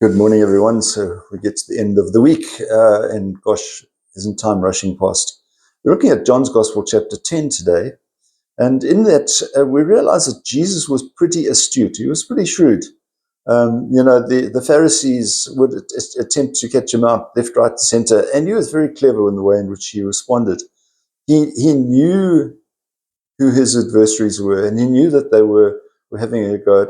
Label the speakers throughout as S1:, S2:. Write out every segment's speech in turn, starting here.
S1: Good morning, everyone. So we get to the end of the week, and gosh, isn't time rushing past? We're looking at John's Gospel, chapter 10 today, and in that we realize that Jesus was pretty astute. He was pretty shrewd. The Pharisees would attempt to catch him out left, right, center, and he was very clever in the way in which he responded. He knew who his adversaries were, and he knew that they were having a go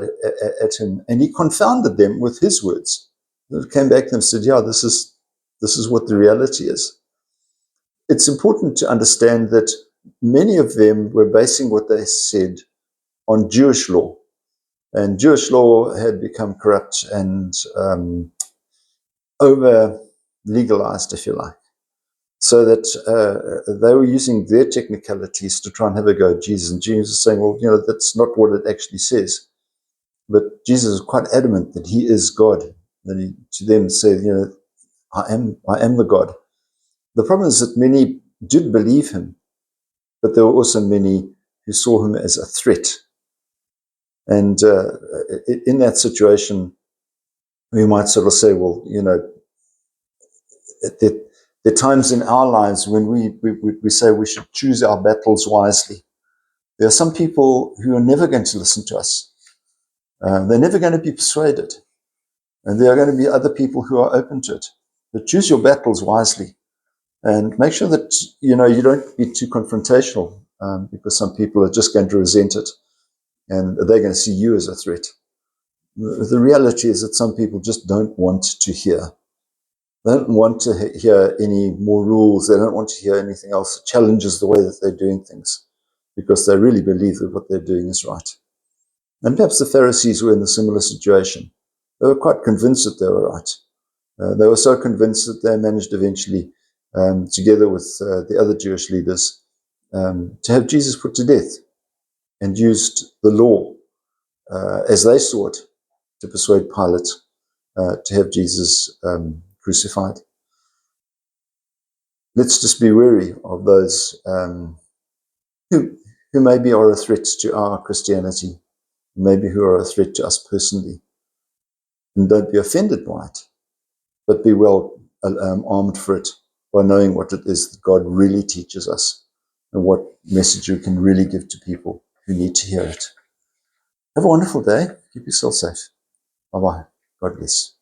S1: at him, and he confounded them with his words. They came back and said, "Yeah, this is what the reality is." It's important to understand that many of them were basing what they said on Jewish law, and Jewish law had become corrupt and over legalized, if you like, so that they were using their technicalities to try and have a go at Jesus. And Jesus is saying, well, that's not what it actually says. But Jesus is quite adamant that he is God. That he, to them, said, I am the God. The problem is that many did believe him, but there were also many who saw him as a threat. And in that situation, we might sort of say, well, there are times in our lives when we say we should choose our battles wisely. There are some people who are never going to listen to us. They're never going to be persuaded. And there are going to be other people who are open to it. But choose your battles wisely. And make sure that, you don't be too confrontational, because some people are just going to resent it. And they're going to see you as a threat. The reality is that some people just don't want to hear. They don't want to hear any more rules. They don't want to hear anything else that challenges the way that they're doing things, because they really believe that what they're doing is right. And perhaps the Pharisees were in a similar situation. They were quite convinced that they were right. They were so convinced that they managed eventually, together with the other Jewish leaders, to have Jesus put to death, and used the law as they saw it to persuade Pilate to have Jesus crucified. Let's just be wary of those who maybe are a threat to our Christianity, maybe who are a threat to us personally. And don't be offended by it, but be well armed for it by knowing what it is that God really teaches us and what message we can really give to people who need to hear it. Have a wonderful day. Keep yourself safe. Bye-bye. God bless.